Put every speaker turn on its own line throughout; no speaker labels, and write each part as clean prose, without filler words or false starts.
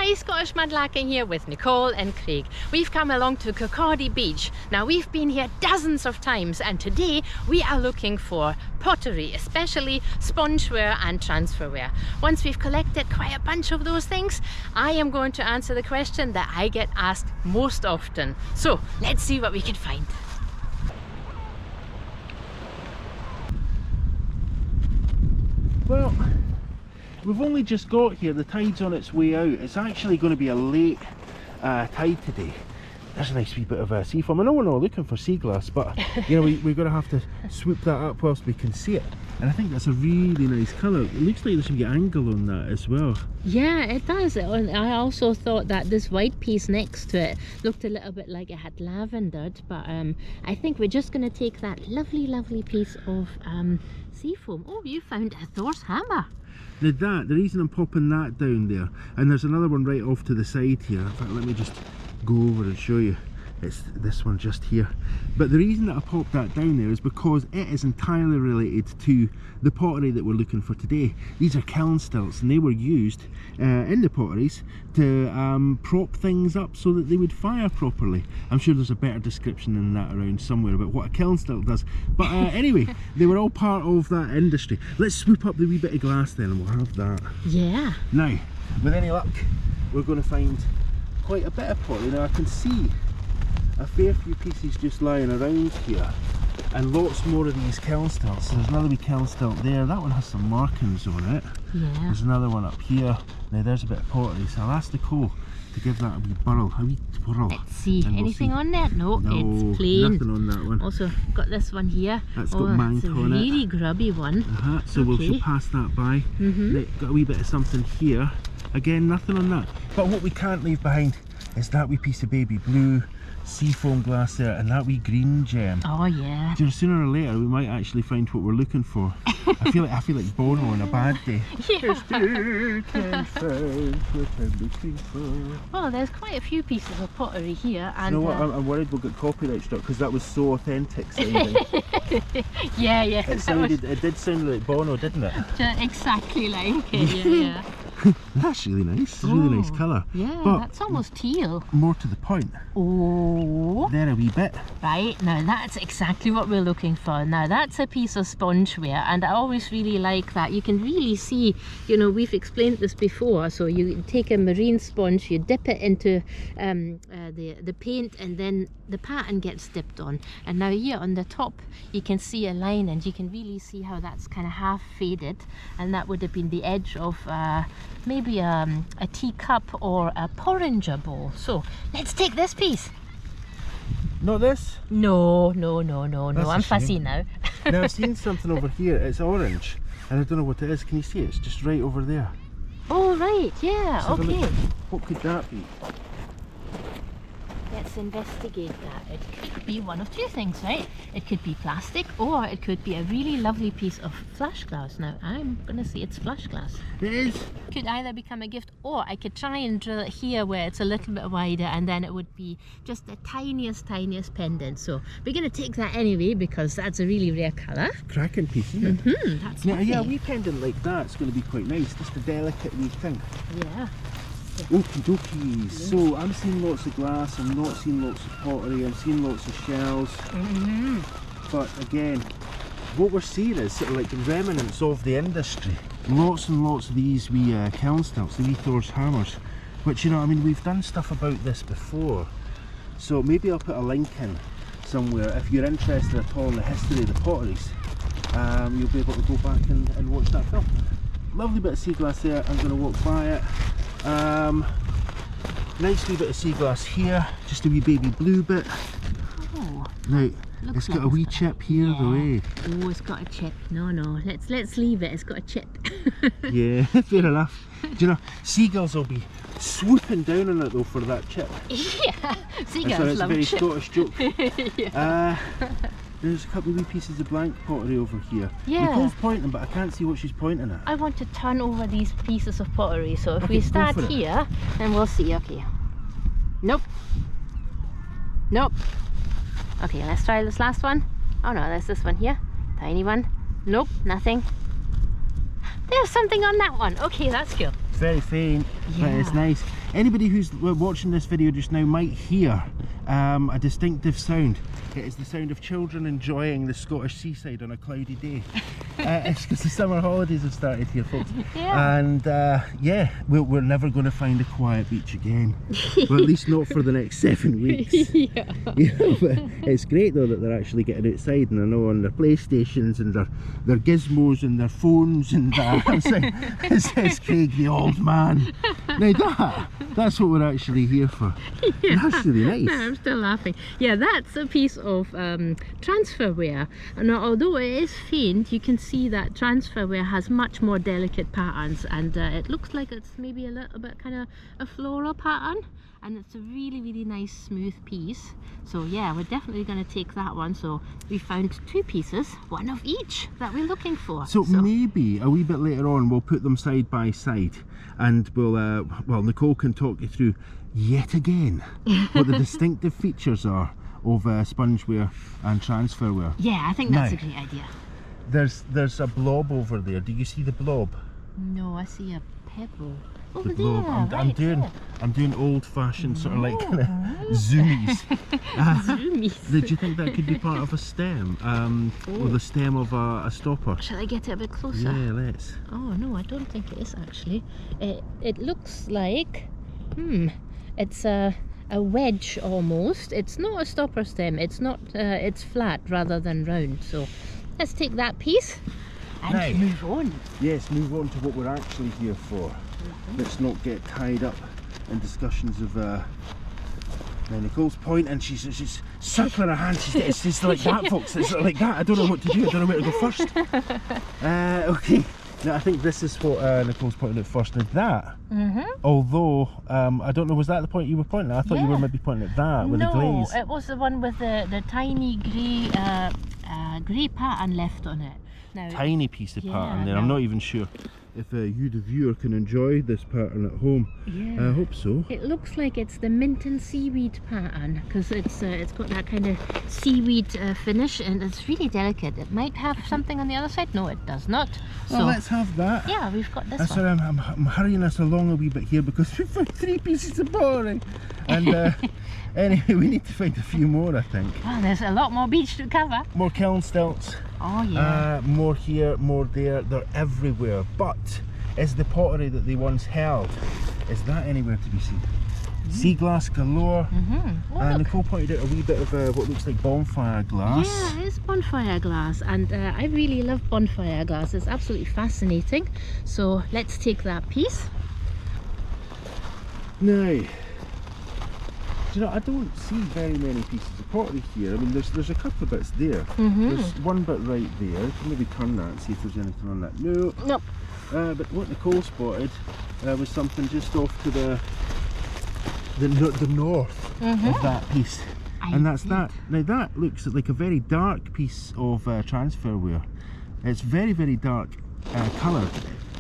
Hi, Scottish Mudlarking here with Nicole and Craig. We've come along to Kirkcaldy Beach. Now, we've been here dozens of times, and today we are looking for pottery, especially spongeware and transferware. Once we've collected quite a bunch of those things, I am going to answer the question that I get asked most often. So let's see what we can find.
Well, we've only just got here. The tide's on its way out. It's actually going to be a late tide today. There's a nice wee bit of sea foam. I know we're not looking for seaglass, but you know, we're going to have to swoop that up whilst we can see it. And I think that's a really nice colour. It looks like there should be angle on that as well.
Yeah, it does. I also thought that this white piece next to it looked a little bit like it had lavendered, but I think we're just going to take that lovely piece of sea foam. Oh, you found a Thor's hammer.
Now the reason I'm popping that down there, and there's another one right off to the side here. In fact, let me just go over and show you. It's this one just here. But the reason that I popped that down there is because it is entirely related to the pottery that we're looking for today. These are kiln stilts, and they were used in the potteries to prop things up so that they would fire properly. I'm sure there's a better description than that around somewhere about what a kiln stilt does. But anyway, they were all part of that industry. Let's swoop up the wee bit of glass then, and we'll have that.
Yeah.
Now, with any luck, we're going to find quite a bit of pottery. Now I can see a fair few pieces just lying around here, and lots more of these kiln stilts. So there's another wee kiln stilt there. That one has some markings on it.
Yeah.
There's another one up here. Now there's a bit of pottery, so I'll ask Nicole to give that a wee burl, a wee twirl.
Let's see.
And
anything
we'll see.
On there? No,
No,
it's plain.
nothing on that one.
Also got this one here.
That's got mank
that's a
on it.
really grubby one.
So we'll pass that by. Got a wee bit of something here. Again, nothing on that. But what we can't leave behind is that wee piece of baby blue seafoam glass there, and that wee green gem.
Oh yeah.
You know, sooner or later we might actually find what we're looking for. I feel like Bono on a bad day.
Well, there's quite a few pieces of pottery here, and
you know what? I'm worried we'll get copyright struck because that was so authentic sounding.
yeah.
It did sound like Bono, didn't it?
Exactly like it. Yeah.
That's really nice. It's a really nice colour.
Yeah,
but
that's almost teal.
More to the point.
Oh.
There a wee bit.
Right, now that's exactly what we're looking for. Now that's a piece of spongeware, and I always really like that. You can really see, you know, we've explained this before. So you take a marine sponge, you dip it into the paint, and then the pattern gets dipped on. And now here on the top, you can see a line, and you can really see how that's kind of half faded, and that would have been the edge of maybe a teacup or a porringer bowl. So let's take this piece.
Not this?
No. I'm fussy now.
Now I've seen something over here. It's orange, and I don't know what it is. Can you see it? It's just right over there.
Oh right, yeah, okay.
What could that be?
Let's investigate that. It could be one of two things, right? It could be plastic, or it could be a really lovely piece of flash glass. Now I'm gonna say it's flash glass.
It is.
Could either become a gift, or I could try and drill it here where it's a little bit wider, and then it would be just the tiniest pendant. So we're gonna take that anyway because that's a really rare colour.
Cracking piece, isn't it?
That's
yeah, a
lovely.
wee pendant like that's going to be quite nice. Just a delicate wee thing.
Yeah.
Okie dokies. So I'm seeing lots of glass, I'm not seeing lots of pottery, I'm seeing lots of shells. But again, what we're seeing is sort of like remnants of the industry. Lots and lots of these wee kiln stilts, the wee Thor's hammers, which, you know, I mean, we've done stuff about this before. So maybe I'll put a link in somewhere if you're interested at all in the history of the potteries. You'll be able to go back and watch that film. Lovely bit of sea glass there. I'm going to walk by it. Nice wee bit of sea glass here, just a wee baby blue bit.
Oh,
now it's got a wee chip here though, eh?
Oh, it's got a chip. No, let's leave it. It's got a chip.
Yeah, fair enough. Do you know, seagulls will be swooping down on it though for that chip.
Yeah, seagulls love
a very
chip.
Scottish joke.
Yeah.
There's a couple of wee pieces of blank pottery over here.
Yeah.
Nicole's pointing, but I can't see what she's pointing at.
I want to turn over these pieces of pottery, so if we start here, then we'll see. Okay. Nope. Okay, let's try this last one. Oh no, there's this one here. Tiny one. Nope, nothing. There's something on that one. Okay, that's cool.
It's very faint, but it's nice. Anybody who's watching this video just now might hear a distinctive sound. It is the sound of children enjoying the Scottish seaside on a cloudy day. It's because the summer holidays have started here, folks. And yeah, we're never going to find a quiet beach again. Well, at least not for the next 7 weeks. You know, but it's great though that they're actually getting outside, and I know on their PlayStations and their gizmos and their phones and it says Craig the old man. Now that's what we're actually here for. That's really nice.
No, I'm still laughing. Yeah, that's a piece of transferware, and although it is faint, you can see that transferware has much more delicate patterns, and it looks like it's maybe a little bit kind of a floral pattern, and it's a really nice smooth piece. So yeah, we're definitely going to take that one. So we found 2 pieces, one of each that we're looking for.
So maybe a wee bit later on we'll put them side by side, and we'll well, Nicole can talk you through yet again what the distinctive features are of spongeware and transferware.
Yeah, I think that's a great idea.
There's a blob over there. Do you see the blob?
No, I see a pebble over
The blob.
there.
I'm doing old-fashioned sort of like kind of zoomies.
Zoomies.
Did you think that could be part of a stem, or the stem of a stopper?
Shall I get it a bit closer?
Yeah, let's.
Oh no, I don't think it is actually. It looks like, it's a wedge almost. It's not a stopper stem. It's not. It's flat rather than round. So let's take that piece and move on.
Yes, move on to what we're actually here for. Let's not get tied up in discussions of. Nicole's pointing. She's circling her hand. It's just like that, folks. It's like that. I don't know what to do. I don't know where to go first. Okay. Now I think this is what Nicole's pointing at first. Now that, although I don't know, was that the point you were pointing at? I thought you were maybe pointing at that with the glaze.
No, it was the one with the tiny grey pattern left on it. Now,
tiny piece of pattern there. I'm not even sure if you, the viewer, can enjoy this pattern at home. I hope so.
It looks like it's the mint and seaweed pattern, because it's got that kind of seaweed finish, and it's really delicate. It might have something on the other side. No, it does not. So
well, let's have that.
Yeah, we've got this one.
Sorry, I'm hurrying us along a wee bit here because we've found 3 pieces of pottery, and anyway, we need to find a few more, I think.
Well, there's a lot more beach to cover.
More kiln stilts.
Oh yeah.
More here, more there. They're everywhere. But is the pottery that they once held, is that anywhere to be seen? Seaglass galore. And Nicole pointed out a wee bit of what looks like bonfire glass.
Yeah, it is bonfire glass, and I really love bonfire glass. It's absolutely fascinating. So let's take that piece.
Now, you know, I don't see very many pieces of pottery here. I mean, there's a couple of bits there. There's one bit right there. You can maybe turn that and see if there's anything on that. No.
Nope.
But what Nicole spotted was something just off to the north of that piece. And that's that. Now that looks like a very dark piece of transferware. It's very dark coloured.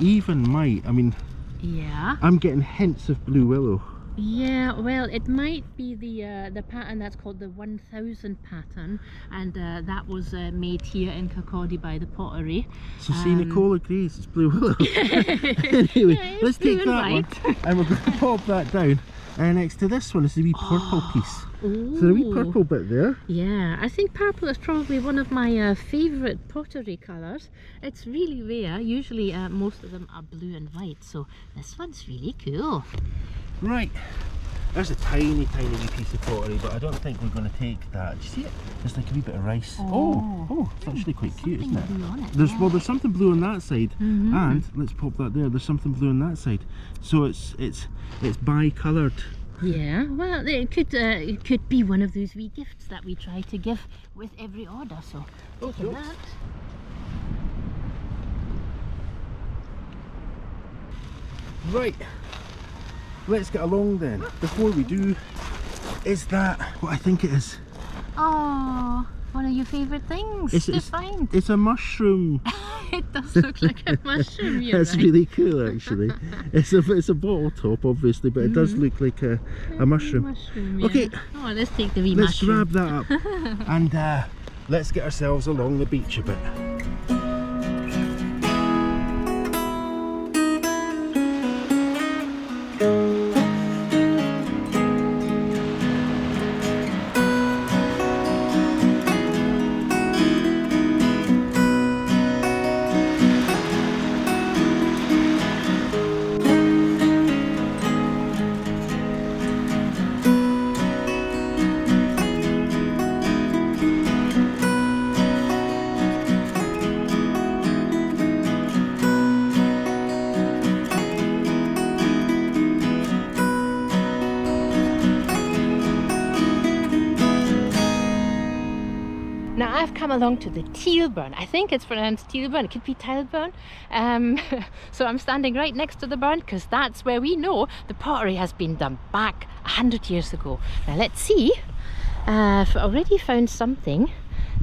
Even I mean,
yeah,
I'm getting hints of blue willow.
Yeah, well, it might be the pattern that's called the 1000 pattern, and that was made here in Kirkcaldy by the Pottery.
So see, Nicole agrees, it's blue willow. Anyway,
yeah,
let's take that one, and we're going to pop that down. Next to this one is the wee purple piece.
Ooh.
So the wee purple bit there.
Yeah, I think purple is probably one of my favourite pottery colours. It's really rare. Usually most of them are blue and white, so this one's really cool.
Right, there's a tiny wee piece of pottery, but I don't think we're going to take that. Do you see it? It's like a wee bit of rice. Oh, it's actually quite cute, isn't it?
Blue on it.
Well, there's something blue on that side, and let's pop that there. There's something blue on that side, so it's bi-coloured.
Yeah, well, it could be one of those wee gifts that we try to give with every order. So taking that.
Right. Let's get along then. Before we do, is that what I think it is?
Oh, one of your favourite things to find.
It's a mushroom.
It does look like a mushroom.
That's really cool, actually. It's a bottle top, obviously, but it does look like a mushroom.
Yeah.
Okay.
Oh, let's take the wee
mushroom.
mushroom.
Let's grab that up and let's get ourselves along the beach a bit.
come along to the Tealburn. I think it's pronounced Tealburn, it could be Tealburn. So I'm standing right next to the burn because that's where we know the pottery has been done back 100 years ago. Now let's see. I've already found something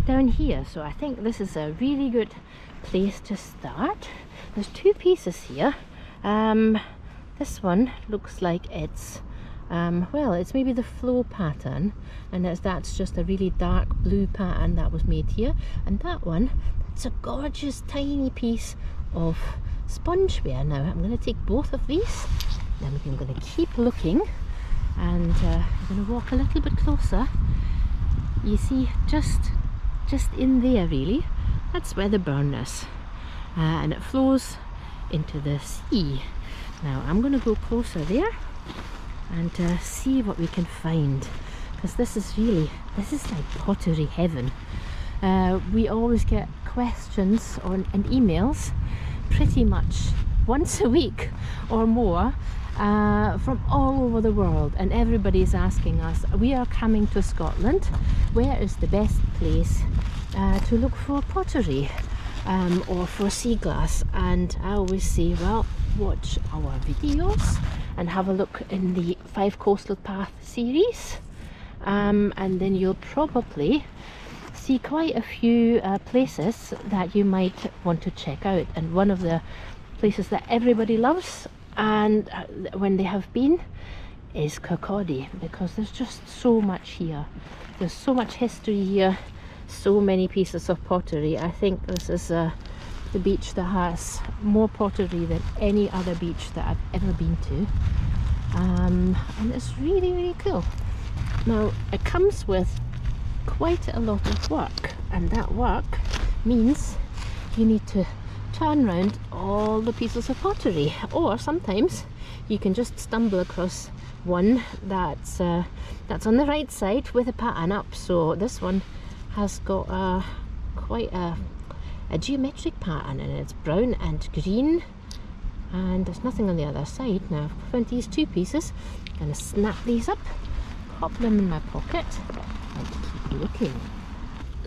down here, so I think this is a really good place to start. There's two pieces here. This one looks like it's well, it's maybe the flow pattern, and that's just a really dark blue pattern that was made here. And that one, that's a gorgeous tiny piece of spongeware. Now I'm going to take both of these, then I'm going to keep looking, and I'm going to walk a little bit closer. You see, just in there really, that's where the burn is, and it flows into the sea. Now I'm going to go closer there and see what we can find, because this is like pottery heaven. We always get questions and emails pretty much once a week or more from all over the world, and everybody's asking us, we are coming to Scotland, where is the best place to look for pottery or for seaglass? And I always say, well, watch our videos and have a look in the 5 Coastal Path series, and then you'll probably see quite a few places that you might want to check out. And one of the places that everybody loves, and when they have been, is Kirkcaldy, because there's just so much here. There's so much history here, so many pieces of pottery. I think this is the beach that has more pottery than any other beach that I've ever been to, and it's really cool. Now it comes with quite a lot of work, and that work means you need to turn around all the pieces of pottery, or sometimes you can just stumble across one that's on the right side with a pattern up. So this one has got quite a geometric pattern, and it's brown and green, and there's nothing on the other side. Now I've found these two pieces. I'm going to snap these up, pop them in my pocket, and keep looking.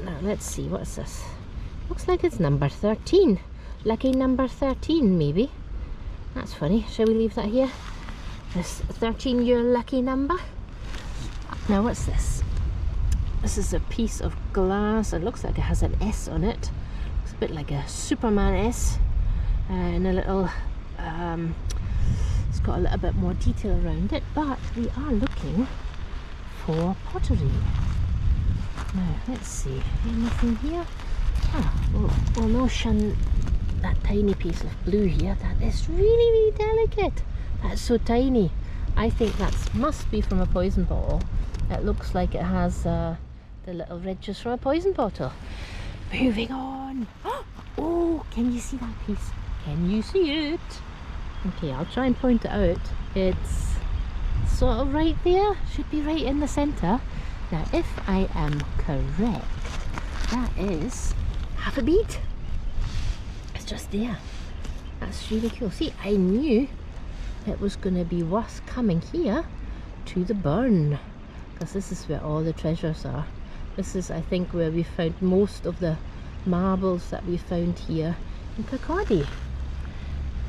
Now let's see, what's this? Looks like it's number 13. Lucky number 13 maybe. That's funny. Shall we leave that here? This 13-year lucky number. Now what's this? This is a piece of glass. It looks like it has an S on it. It's a bit like a Superman S, and a little it's got a little bit more detail around it, but we are looking for pottery. Now let's see, anything here? We'll no shun that tiny piece of blue here. That is really delicate. That's so tiny. I think that must be from a poison bottle. It looks like it has the little ridges from a poison bottle. Moving on. Oh, can you see that piece? Can you see it? Okay, I'll try and point it out. It's sort of right there. Should be right in the centre. Now, if I am correct, that is half a bead. It's just there. That's really cool. See, I knew it was going to be worth coming here to the burn, because this is where all the treasures are. This is, I think, where we found most of the marbles that we found here in Kirkcaldy.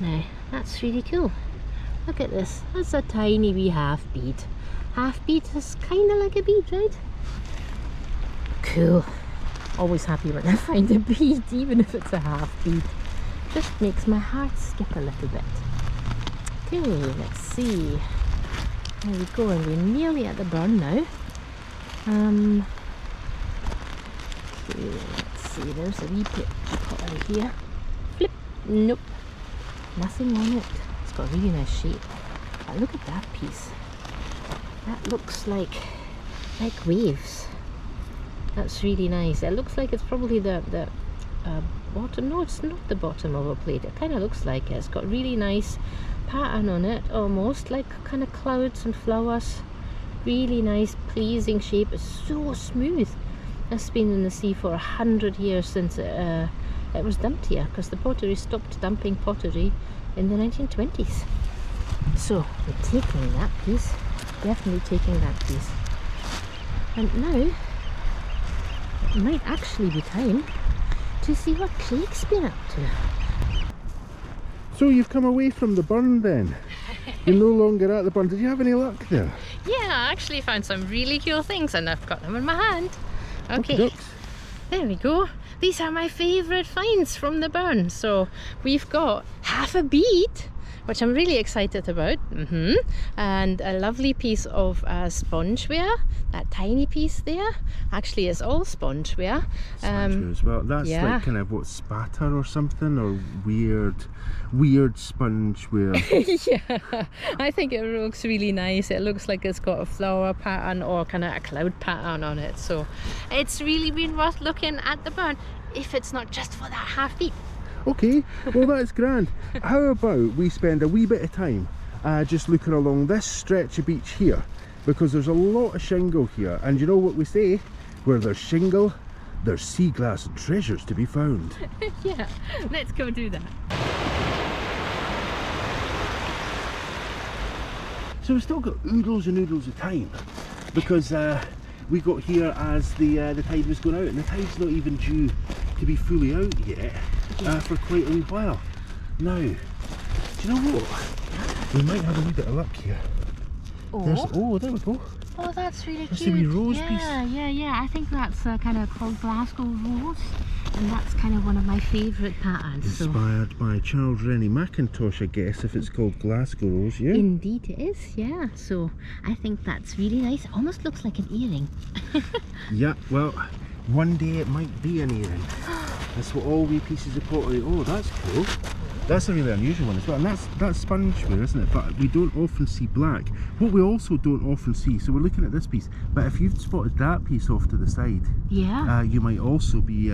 Now, that's really cool. Look at this. That's a tiny wee half bead. Half bead is kind of like a bead, right? Cool. Always happy when I find a bead, even if it's a half bead. Just makes my heart skip a little bit. Okay, let's see. There we go, and we're nearly at the burn now. Okay, let's see, there's a wee bit of pottery here. Flip, nope, nothing on it. It's got a really nice shape. But look at that piece. That looks like waves. That's really nice. It looks like it's probably the bottom. No, it's not the bottom of a plate. It kind of looks like it. It's got really nice pattern on it, almost like kind of clouds and flowers. Really nice, pleasing shape. It's so smooth. It's been in the sea for 100 years since it was dumped here, because the pottery stopped dumping pottery in the 1920s. So we're taking that piece, definitely taking that piece. And now it might actually be time to see what Craig's been up to.
So you've come away from the burn then? You're no longer at the burn. Did you have any luck there?
Yeah, I actually found some really cool things and I've got them in my hand. Okay,
Okey-dokes.
there we go. These are my favourite finds from the burn. So we've got half a bead, which I'm really excited about, and a lovely piece of spongeware. That tiny piece there actually is all spongeware.
Spongeware as well. That's
yeah.
like kind of what, spatter or something, or weird spongeware.
Yeah, I think it looks really nice. It looks like it's got a flower pattern or kind of a cloud pattern on it. So it's really been worth looking at the burn, if it's not just for that half bead.
Okay, well that's grand. How about we spend a wee bit of time just looking along this stretch of beach here, because there's a lot of shingle here, and you know what we say, where there's shingle, there's sea glass and treasures to be found.
Yeah, let's go do that.
So we've still got oodles and oodles of time, because we got here as the tide was going out, and the tide's not even due to be fully out yet for quite a wee while. Now, do you know what? We might have a wee bit of luck here. Oh, there we go.
Oh, that's really
That's
cute.
a wee rose
yeah,
piece.
Yeah. I think that's kind of called Glasgow rose, and that's kind of one of my favourite patterns.
Inspired by Charles Rennie Mackintosh, I guess, if it's called Glasgow rose, yeah?
Indeed it is, yeah. So I think that's really nice. It almost looks like an earring.
Yeah, well, one day it might be an earring. That's what all wee pieces of pottery. Oh, that's cool. That's a really unusual one as well, and that's spongeware, isn't it? But we don't often see black. What we also don't often see, so we're looking at this piece, but if you've spotted that piece off to the side,
Yeah.
you might also be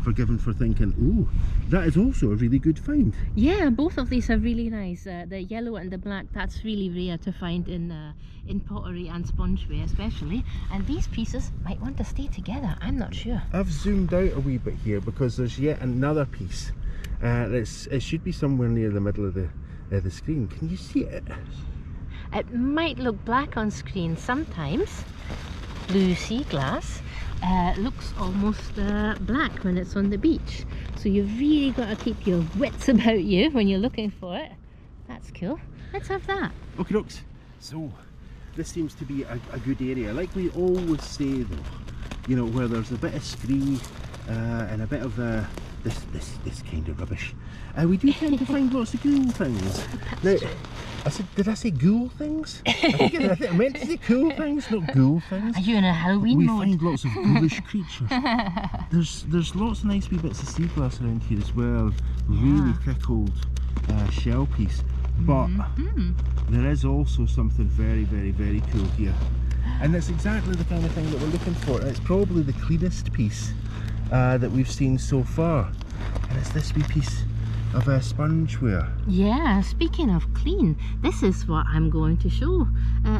forgiven for thinking, oh, that is also a really good find.
Yeah, both of these are really nice. The yellow and the black, that's really rare to find in pottery and spongeware especially. And these pieces might want to stay together, I'm not sure.
I've zoomed out a wee bit here because there's yet another piece. It should be somewhere near the middle of the screen. Can you see it?
It might look black on screen sometimes. Blue sea glass looks almost black when it's on the beach. So you've really got to keep your wits about you when you're looking for it. That's cool. Let's have that.
Okay, dokes. So this seems to be a good area. Like we always say though, you know, where there's a bit of scree and a bit of this kind of rubbish. We do tend to find lots of cool things. Now, did I say ghoul things? I think I meant to say cool things, not ghoul things.
Are you in a Halloween mode?
We find lots of ghoulish creatures. There's lots of nice wee bits of sea glass around here as well. Really thick old shell piece. But there is also something very, very, very cool here. And it's exactly the kind of thing that we're looking for. It's probably the cleanest piece that we've seen so far. And it's this wee piece of spongeware.
Yeah, speaking of clean, this is what I'm going to show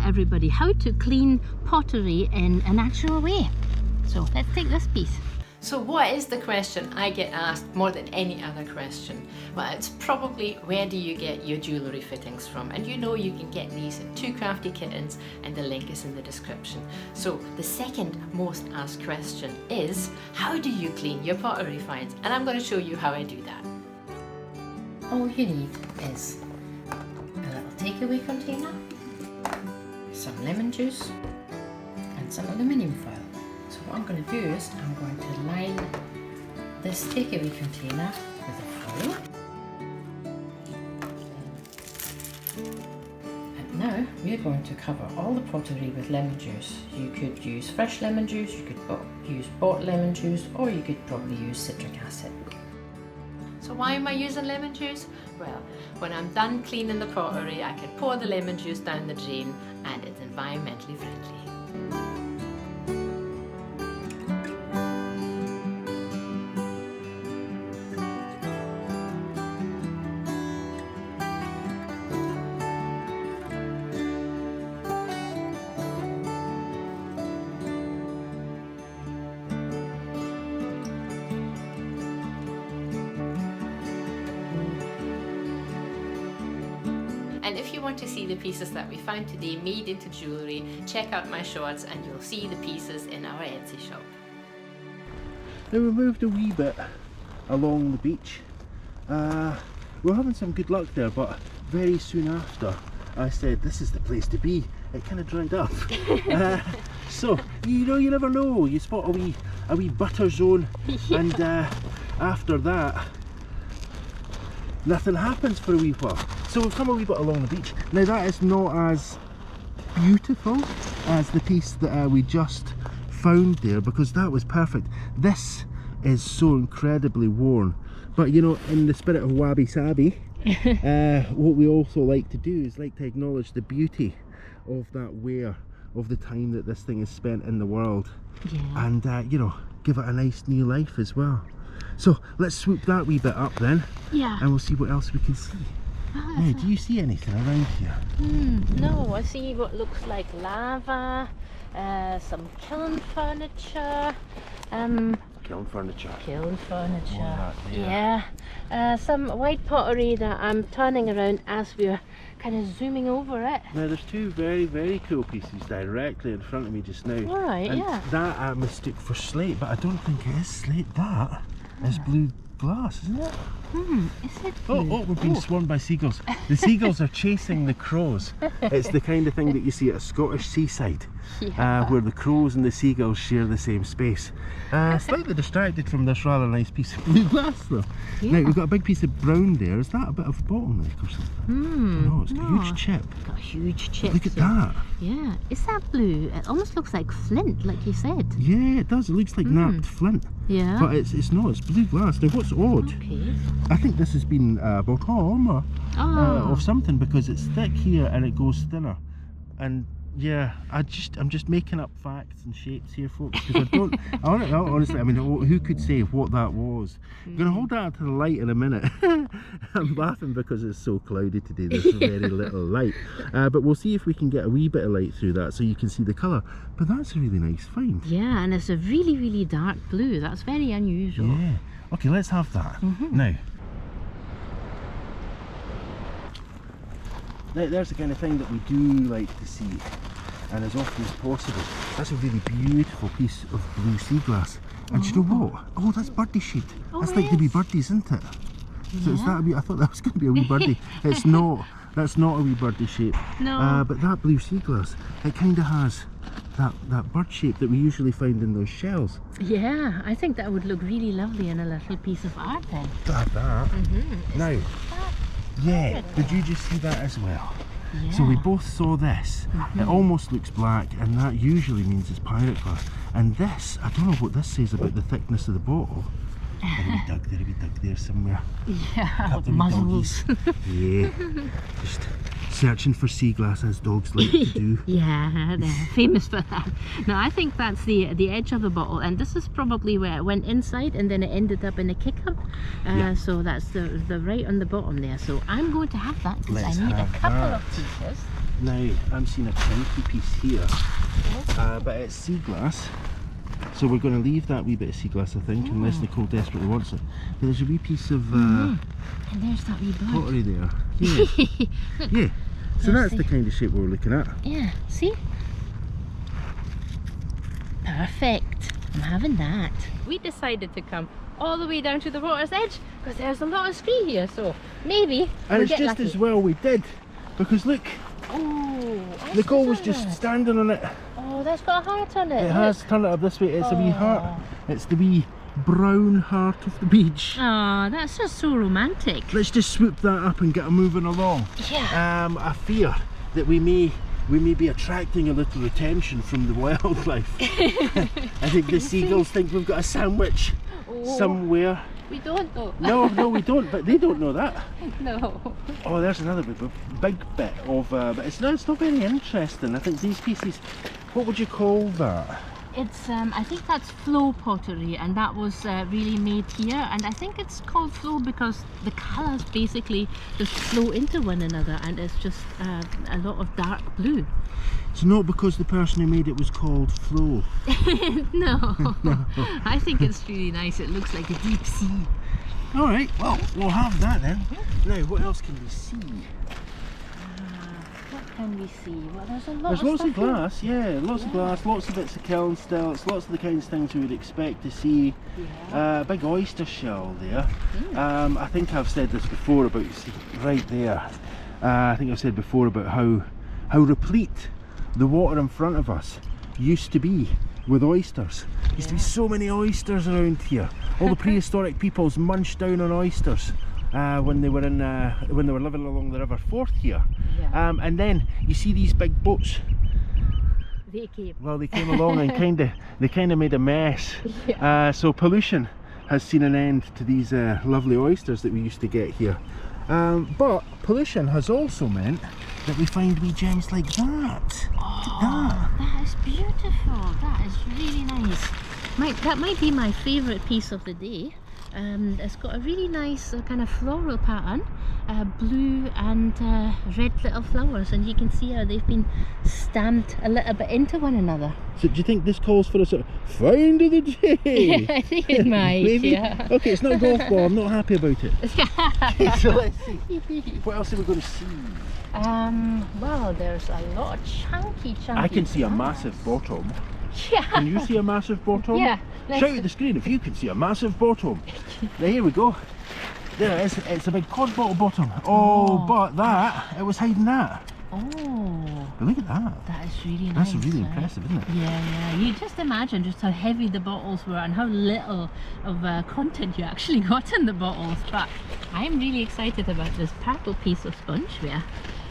everybody, how to clean pottery in a natural way. So let's take this piece. So what is the question I get asked more than any other question? Well, it's probably, where do you get your jewellery fittings from? And you know you can get these in Two Crafty Kittens, and the link is in the description. So the second most asked question is, how do you clean your pottery finds? And I'm going to show you how I do that. All you need is a little takeaway container, some lemon juice, and some aluminium foil. So what I'm going to do is I'm going to line this takeaway container with a foil. And now we're going to cover all the pottery with lemon juice. You could use fresh lemon juice, you could use bought lemon juice, or you could probably use citric acid. So why am I using lemon juice? Well, when I'm done cleaning the pottery, I can pour the lemon juice down the drain and it's environmentally friendly. And if you want to see the pieces that we found today made into jewellery, check out my shorts and you'll see the pieces in our Etsy shop.
Now we moved a wee bit along the beach. We're having some good luck there, but very soon after I said this is the place to be, it kind of dried up. So you know, you never know, you spot a wee butter zone, yeah. And after that nothing happens for a wee while. So we've come a wee bit along the beach. Now that is not as beautiful as the piece that we just found there, because that was perfect. This is so incredibly worn, but you know, in the spirit of wabi sabi, what we also like to do is like to acknowledge the beauty of that wear, of the time that this thing is spent in the world, yeah. And you know, give it a nice new life as well. So let's swoop that wee bit up then, yeah, and we'll see what else we can see. Now, do you see anything around here?
No, I see what looks like lava, some kiln furniture.
Kiln furniture.
Kiln furniture. Yeah. Some white pottery that I'm turning around as we're kind of zooming over it.
Now there's two very, very cool pieces directly in front of me just now.
Alright, yeah.
That I mistook for slate, but I don't think it is slate. That is blue glass, isn't it?
Is it blue?
Oh, we've been swarmed by seagulls. The seagulls are chasing the crows. It's the kind of thing that you see at a Scottish seaside, yeah. Where the crows and the seagulls share the same space. Slightly distracted from this rather nice piece of blue glass though. Yeah. Now we've got a big piece of brown there. Is that a bit of bottleneck or something? No, it's got a huge chip.
Got a huge chip.
Look at that.
Yeah, is that blue? It almost looks like flint, like you said.
Yeah, it does. It looks like napped flint.
Yeah.
But it's not. It's blue glass. Now what's odd?
Okay.
I think this has been of something, because it's thick here and it goes thinner. And yeah, I'm just making up facts and shapes here, folks, because honestly, I mean, who could say what that was? I'm going to hold that to the light in a minute. I'm laughing because it's so cloudy today, there's very little light. But we'll see if we can get a wee bit of light through that so you can see the colour. But that's a really nice find.
Yeah, and it's a really, really dark blue. That's very unusual.
Yeah. Okay, let's have that. Now, there's the kind of thing that we do like to see, and as often as possible. That's a really beautiful piece of blue sea glass. And you know what? Oh, that's birdie shaped. That's like the wee birdies, isn't it? Yeah. So is that a wee, I thought that was going to be a wee birdie. It's not. That's not a wee birdie shape.
No.
But that blue sea glass, it kind of has that bird shape that we usually find in those shells.
Yeah, I think that would look really lovely in a little piece of art then.
That. Now, yeah, did you just see that as well? Yeah. So we both saw this. It almost looks black, and that usually means it's pirate glass. And this, I don't know what this says about the thickness of the bottle. A wee dug there somewhere.
Yeah, muzzles.
Yeah, just searching for sea glass as dogs like to do.
Yeah, they're famous for that. No, I think that's the edge of the bottle, and this is probably where it went inside and then it ended up in a kick-up. So that's the right on the bottom there. So I'm going to have that because I need a couple of pieces.
Now, I'm seeing a chunky piece here, but it's sea glass. So we're going to leave that wee bit of sea glass, I think, unless Nicole desperately wants it. But there's a wee piece of
and there's that wee bird.
Pottery there. Yeah. Yeah. So that's the kind of shape we're looking at.
Yeah, see? Perfect. I'm having that. We decided to come all the way down to the water's edge because there's a lot of scree here, so maybe
and
we'll
it's
get
just
lucky.
as well we did, because look, Nicole was just standing on it.
Oh, that's got a heart on it.
It has. Turn it up this way. It's a wee heart. It's the wee brown heart of the beach.
Oh, that's just so romantic.
Let's just swoop that up and get her moving along.
Yeah.
I fear that we may be attracting a little attention from the wildlife. I think the seagulls think we've got a sandwich somewhere.
We don't though.
No, we don't, but they don't know that.
No.
Oh, there's another big bit of, but it's not very interesting. I think these pieces, what would you call that?
It's, I think that's flow pottery, and that was really made here, and I think it's called flow because the colours basically just flow into one another, and it's just a lot of dark blue.
It's not because the person who made it was called Flo.
No. I think it's really nice. It looks like a deep sea.
Alright, well, we'll have that then. Now, what else can we see?
What can we see? Well, there's a lot
There's
of
lots
stuff
of glass, yeah, lots of glass, lots of bits of kiln stilts, lots of the kinds of things we would expect to see.
Yeah.
Big oyster shell there.
Mm.
I think I've said this before about, see, right there. I think I've said before about how replete the water in front of us used to be with oysters. Used to be so many oysters around here. All the prehistoric peoples munched down on oysters when they were living along the River Forth here.
Yeah.
And then you see these big boats.
They came.
Well, they came along and kind of made a mess.
Yeah.
So pollution has seen an end to these lovely oysters that we used to get here. But pollution has also meant that we find wee gems like that.
Oh, that is beautiful. That is really nice. That might be my favourite piece of the day. It's got a really nice kind of floral pattern, blue and red little flowers, and you can see how they've been stamped a little bit into one another.
So do you think this calls for a sort of find of the day?
Yeah, I think it might.
Maybe?
Yeah.
Okay, it's not a golf ball, I'm not happy about it. Okay, so let's see. What else are we going to see?
Well, there's a lot of chunky.
I can see a
flowers.
massive bottom.
Yeah.
Can you see a massive bottom?
Yeah.
Shout at the screen if you can see a massive bottom. There, here we go. There it is. It's a big cod bottle bottom. Oh, but it was hiding that.
Oh.
But look at that.
That is really nice.
That's really
right?
impressive, isn't it?
Yeah. You just imagine just how heavy the bottles were and how little of content you actually got in the bottles. But I'm really excited about this purple piece of spongeware.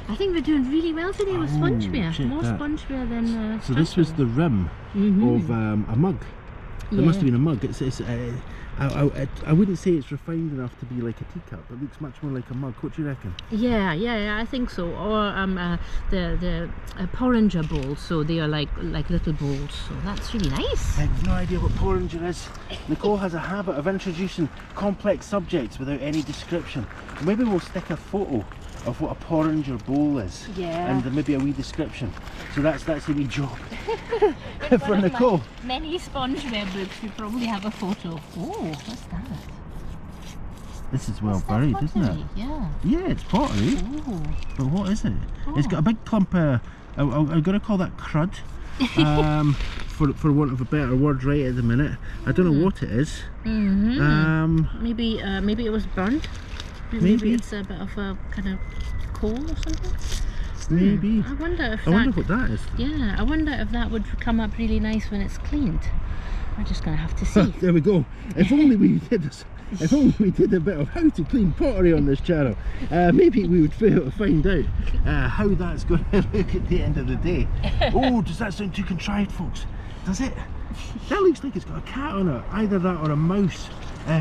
I think we're doing really well today with spongeware. More spongeware than
so this was the rim of a mug. It must have been a mug. I wouldn't say it's refined enough to be like a teacup. It looks much more like a mug. What do you reckon?
Yeah, I think so. Or the porringer bowls. So they are like little bowls. So that's really nice.
I have no idea what porringer is. Nicole has a habit of introducing complex subjects without any description. Maybe we'll stick a photo of what a porringer bowl is, and maybe a wee description. So that's a wee job for Nicole.
Many spongeware books, we probably have a photo. Oh, what's that?
This is well buried, isn't it?
Yeah.
Yeah, it's pottery.
Oh.
But what is it? It's got a big clump of, I'm going to call that crud, for want of a better word right at the minute. I don't know what it is. Maybe
it was burnt. Maybe it's a bit of a kind of coal or something.
Maybe.
I wonder
what that is.
Yeah, I wonder if that would come up really nice when it's cleaned. We're just going to have to see.
There we go. If only we did this. If only we did a bit of how to clean pottery on this channel, maybe we would be able to find out how that's going to look at the end of the day. Oh, does that sound too contrived, folks? Does it? That looks like it's got a cat on it. Either that or a mouse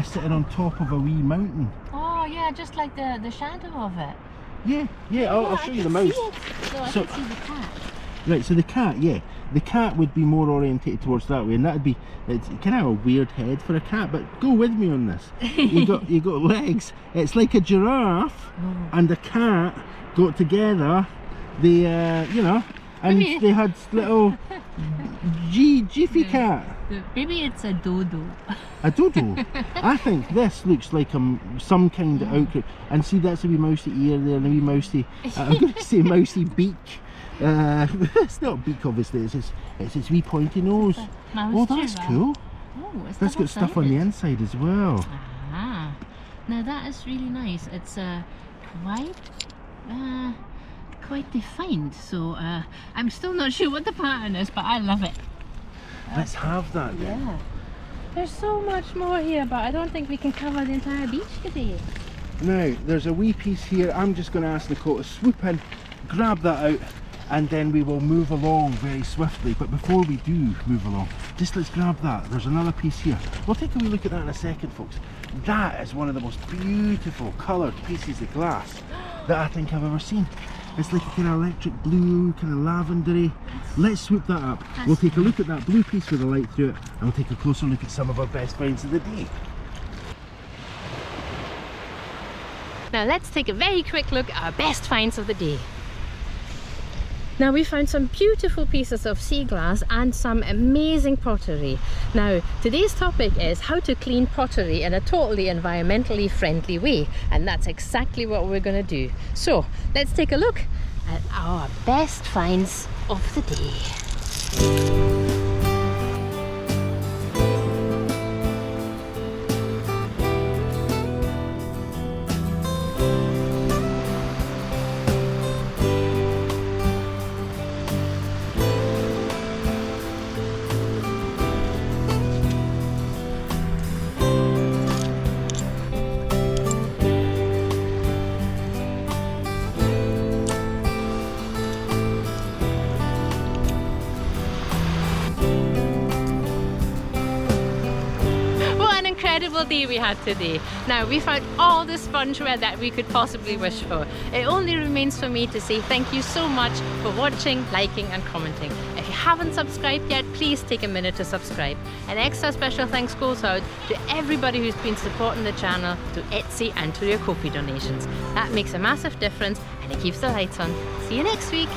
sitting on top of a wee mountain.
Oh yeah, just like the shadow of it.
Yeah, I'll show you the mouse.
So I can see the cat.
Right, so the cat would be more orientated towards that way, and that'd be, it's kind of a weird head for a cat, but go with me on this. you got legs. It's like a giraffe and a cat got together. They and they had little jiffy cat.
Maybe it's a dodo.
A dodo? I think this looks like some kind of outcrop. And see, that's a wee mousy ear there, and a wee mousy, I'm going to say mousy beak. It's not beak, obviously, it's its wee pointy nose. Oh, that's cool.
Oh, it's
that's got stuff on the inside as well.
Ah, now that is really nice. It's quite defined. So I'm still not sure what the pattern is, but I love it.
Let's have that then.
Yeah. There's so much more here, but I don't think we can cover the entire beach today.
Now, there's a wee piece here. I'm just going to ask Nicole to swoop in, grab that out, and then we will move along very swiftly. But before we do move along, just let's grab that. There's another piece here. We'll take a wee look at that in a second, folks. That is one of the most beautiful coloured pieces of glass that I think I've ever seen. It's like a kind of electric blue, kind of lavendery. Let's swoop that up. We'll take a look at that blue piece with the light through it, and we'll take a closer look at some of our best finds of the day.
Now let's take a very quick look at our best finds of the day. Now we found some beautiful pieces of sea glass and some amazing pottery. Now today's topic is how to clean pottery in a totally environmentally friendly way, and that's exactly what we're going to do. So let's take a look at our best finds of the day. Incredible day we had today. Now we found all the spongeware that we could possibly wish for. It only remains for me to say thank you so much for watching, liking and commenting. If you haven't subscribed yet, please take a minute to subscribe. An extra special thanks goes out to everybody who's been supporting the channel, to Etsy and to your KoFi donations. That makes a massive difference and it keeps the lights on. See you next week.